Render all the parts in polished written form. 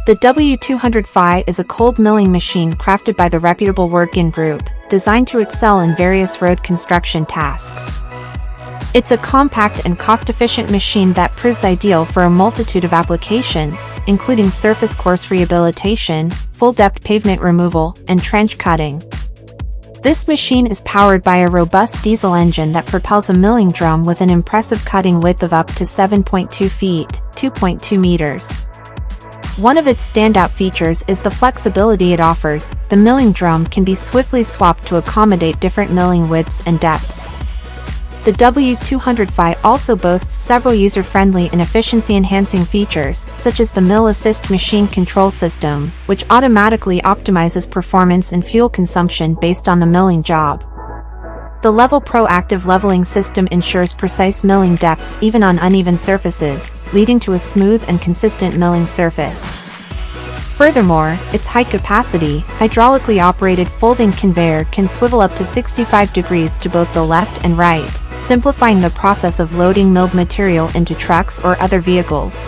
The W200Phi is a cold milling machine crafted by the reputable Elgin group, designed to excel in various road construction tasks. It's a compact and cost-efficient machine that proves ideal for a multitude of applications, including surface course rehabilitation, full-depth pavement removal, and trench cutting. This machine is powered by a robust diesel engine that propels a milling drum with an impressive cutting width of up to 7.2 feet, 2.2 meters. One of its standout features is the flexibility it offers. The milling drum can be swiftly swapped to accommodate different milling widths and depths. The W200Phi also boasts several user-friendly and efficiency-enhancing features, such as the Mill Assist machine control system, which automatically optimizes performance and fuel consumption based on the milling job. The LevelPro active leveling system ensures precise milling depths even on uneven surfaces, leading to a smooth and consistent milling surface. Furthermore, its high-capacity, hydraulically operated folding conveyor can swivel up to 65 degrees to both the left and right, simplifying the process of loading milled material into trucks or other vehicles.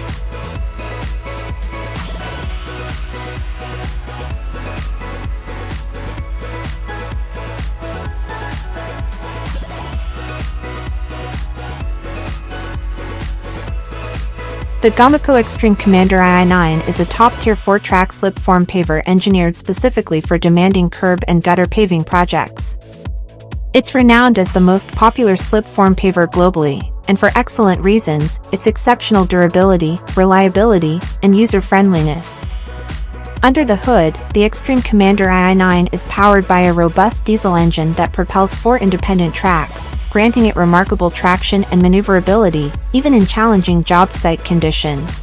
The GOMACO Xtreme Commander II9 is a top-tier 4-track slip-form paver engineered specifically for demanding curb and gutter paving projects. It's renowned as the most popular slip-form paver globally, and for excellent reasons: its exceptional durability, reliability, and user-friendliness. Under the hood, the Xtreme Commander II9 is powered by a robust diesel engine that propels 4 independent tracks, granting it remarkable traction and maneuverability, even in challenging job site conditions.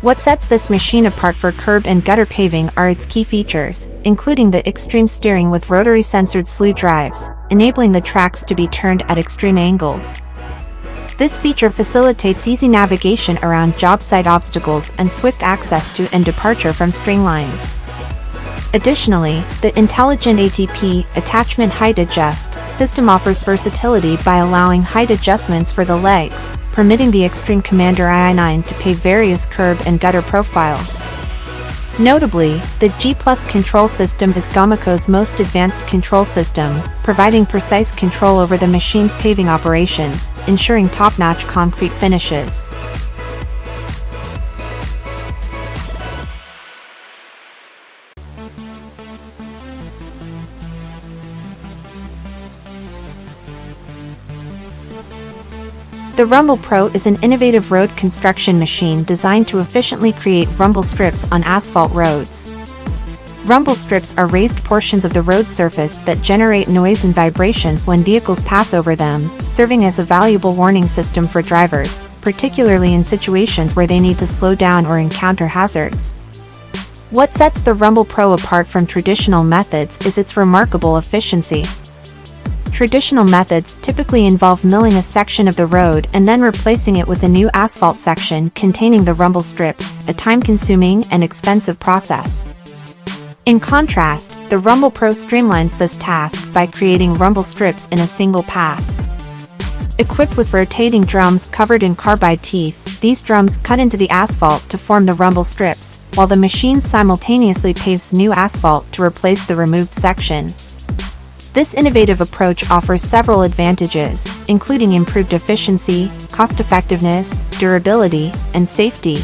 What sets this machine apart for curb and gutter paving are its key features, including the extreme steering with rotary sensored slew drives, enabling the tracks to be turned at extreme angles. This feature facilitates easy navigation around job site obstacles and swift access to and departure from string lines. Additionally, the intelligent ATP attachment height adjust system offers versatility by allowing height adjustments for the legs, permitting the Xtreme Commander II9 to pave various curb and gutter profiles. Notably, the G+ control system is GOMACO's most advanced control system, providing precise control over the machine's paving operations, ensuring top-notch concrete finishes. The RumblePro is an innovative road construction machine designed to efficiently create rumble strips on asphalt roads. Rumble strips are raised portions of the road surface that generate noise and vibration when vehicles pass over them, serving as a valuable warning system for drivers, particularly in situations where they need to slow down or encounter hazards. What sets the RumblePro apart from traditional methods is its remarkable efficiency. Traditional methods typically involve milling a section of the road and then replacing it with a new asphalt section containing the rumble strips, a time-consuming and expensive process. In contrast, the RumblePro streamlines this task by creating rumble strips in a single pass. Equipped with rotating drums covered in carbide teeth, these drums cut into the asphalt to form the rumble strips, while the machine simultaneously paves new asphalt to replace the removed section. This innovative approach offers several advantages, including improved efficiency, cost-effectiveness, durability, and safety.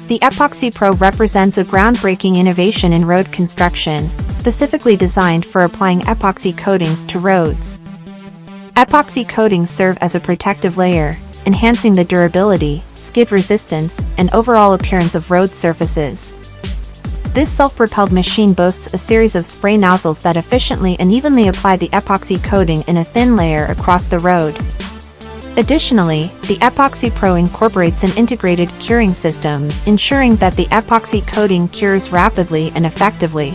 The EpoxyPro represents a groundbreaking innovation in road construction, specifically designed for applying epoxy coatings to roads. Epoxy coatings serve as a protective layer, enhancing the durability, skid resistance, and overall appearance of road surfaces. This self-propelled machine boasts a series of spray nozzles that efficiently and evenly apply the epoxy coating in a thin layer across the road. Additionally, the EpoxyPro incorporates an integrated curing system, ensuring that the epoxy coating cures rapidly and effectively.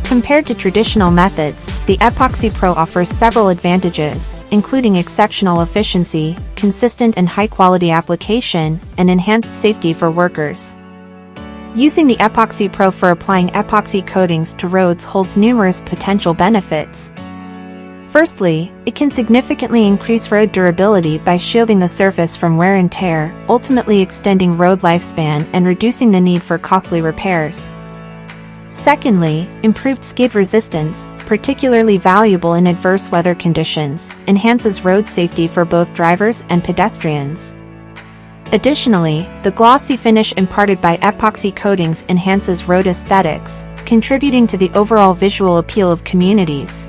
Compared to traditional methods, the EpoxyPro offers several advantages, including exceptional efficiency, consistent and high-quality application, and enhanced safety for workers. Using the EpoxyPro for applying epoxy coatings to roads holds numerous potential benefits. Firstly, it can significantly increase road durability by shielding the surface from wear and tear, ultimately extending road lifespan and reducing the need for costly repairs. Secondly, improved skid resistance, particularly valuable in adverse weather conditions, enhances road safety for both drivers and pedestrians. Additionally, the glossy finish imparted by epoxy coatings enhances road aesthetics, contributing to the overall visual appeal of communities.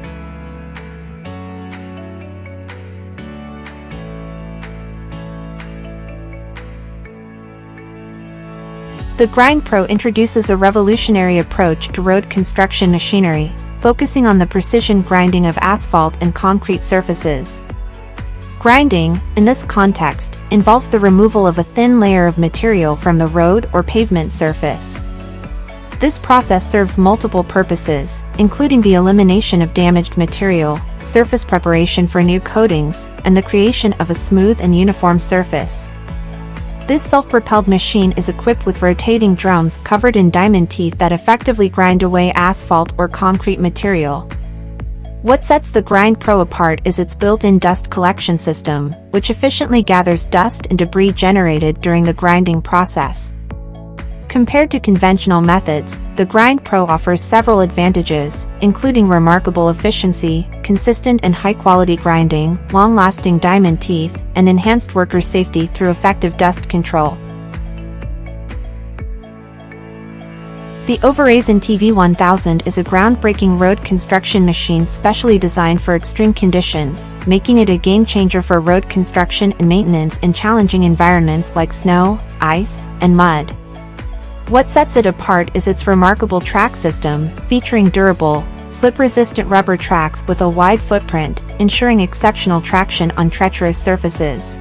The GrindPro introduces a revolutionary approach to road construction machinery, focusing on the precision grinding of asphalt and concrete surfaces. Grinding, in this context, involves the removal of a thin layer of material from the road or pavement surface. This process serves multiple purposes, including the elimination of damaged material, surface preparation for new coatings, and the creation of a smooth and uniform surface. This self-propelled machine is equipped with rotating drums covered in diamond teeth that effectively grind away asphalt or concrete material. What sets the GrindPro apart is its built-in dust collection system, which efficiently gathers dust and debris generated during the grinding process. Compared to conventional methods, the GrindPro offers several advantages, including remarkable efficiency, consistent and high-quality grinding, long-lasting diamond teeth, and enhanced worker safety through effective dust control. The Øveraasen TV 1000 is a groundbreaking road construction machine specially designed for extreme conditions, making it a game-changer for road construction and maintenance in challenging environments like snow, ice, and mud. What sets it apart is its remarkable track system, featuring durable, slip-resistant rubber tracks with a wide footprint, ensuring exceptional traction on treacherous surfaces.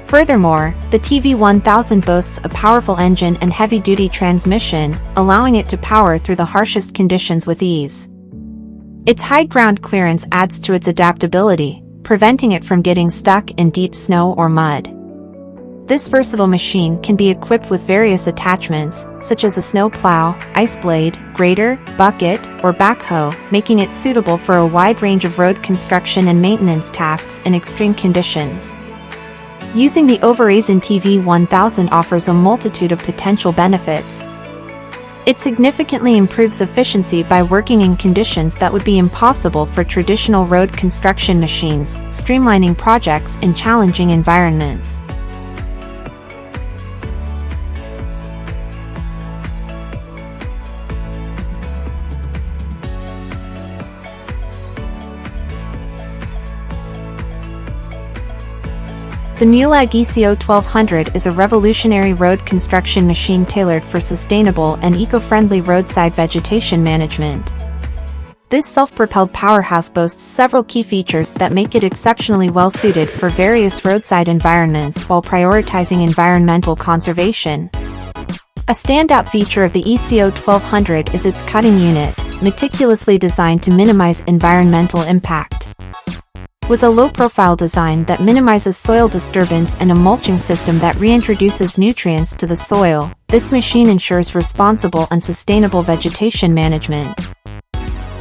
Furthermore, the TV 1000 boasts a powerful engine and heavy-duty transmission, allowing it to power through the harshest conditions with ease. Its high ground clearance adds to its adaptability, preventing it from getting stuck in deep snow or mud. This versatile machine can be equipped with various attachments, such as a snow plow, ice blade, grader, bucket, or backhoe, making it suitable for a wide range of road construction and maintenance tasks in extreme conditions. Using the Øveraasen TV 1000 offers a multitude of potential benefits. It significantly improves efficiency by working in conditions that would be impossible for traditional road construction machines, streamlining projects in challenging environments. The Mulag ECO 1200 is a revolutionary road construction machine tailored for sustainable and eco-friendly roadside vegetation management. This self-propelled powerhouse boasts several key features that make it exceptionally well-suited for various roadside environments while prioritizing environmental conservation. A standout feature of the ECO 1200 is its cutting unit, meticulously designed to minimize environmental impact. With a low-profile design that minimizes soil disturbance and a mulching system that reintroduces nutrients to the soil, this machine ensures responsible and sustainable vegetation management.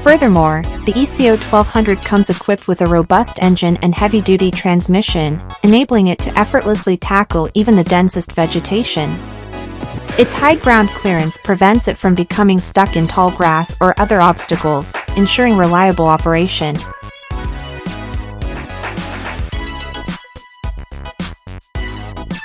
Furthermore, the ECO 1200 comes equipped with a robust engine and heavy-duty transmission, enabling it to effortlessly tackle even the densest vegetation. Its high ground clearance prevents it from becoming stuck in tall grass or other obstacles, ensuring reliable operation.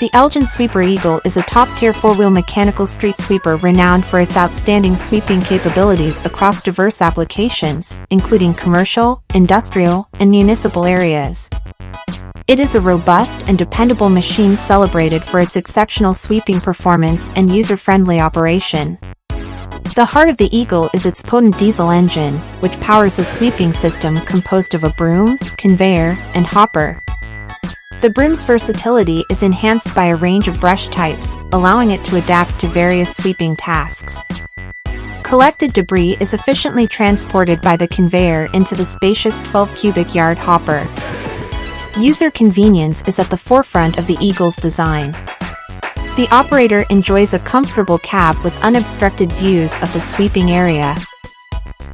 The Elgin Sweeper Eagle is a top-tier four-wheel mechanical street sweeper renowned for its outstanding sweeping capabilities across diverse applications, including commercial, industrial, and municipal areas. It is a robust and dependable machine celebrated for its exceptional sweeping performance and user-friendly operation. The heart of the Eagle is its potent diesel engine, which powers a sweeping system composed of a broom, conveyor, and hopper. The broom's versatility is enhanced by a range of brush types, allowing it to adapt to various sweeping tasks. Collected debris is efficiently transported by the conveyor into the spacious 12-cubic-yard hopper. User convenience is at the forefront of the Eagle's design. The operator enjoys a comfortable cab with unobstructed views of the sweeping area.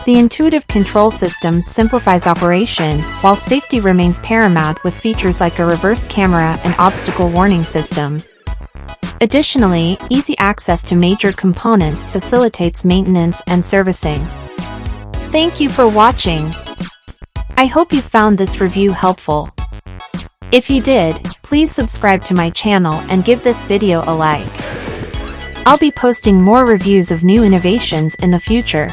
The intuitive control system simplifies operation, while safety remains paramount with features like a reverse camera and obstacle warning system. Additionally, easy access to major components facilitates maintenance and servicing. Thank you for watching. I hope you found this review helpful. If you did, please subscribe to my channel and give this video a like. I'll be posting more reviews of new innovations in the future.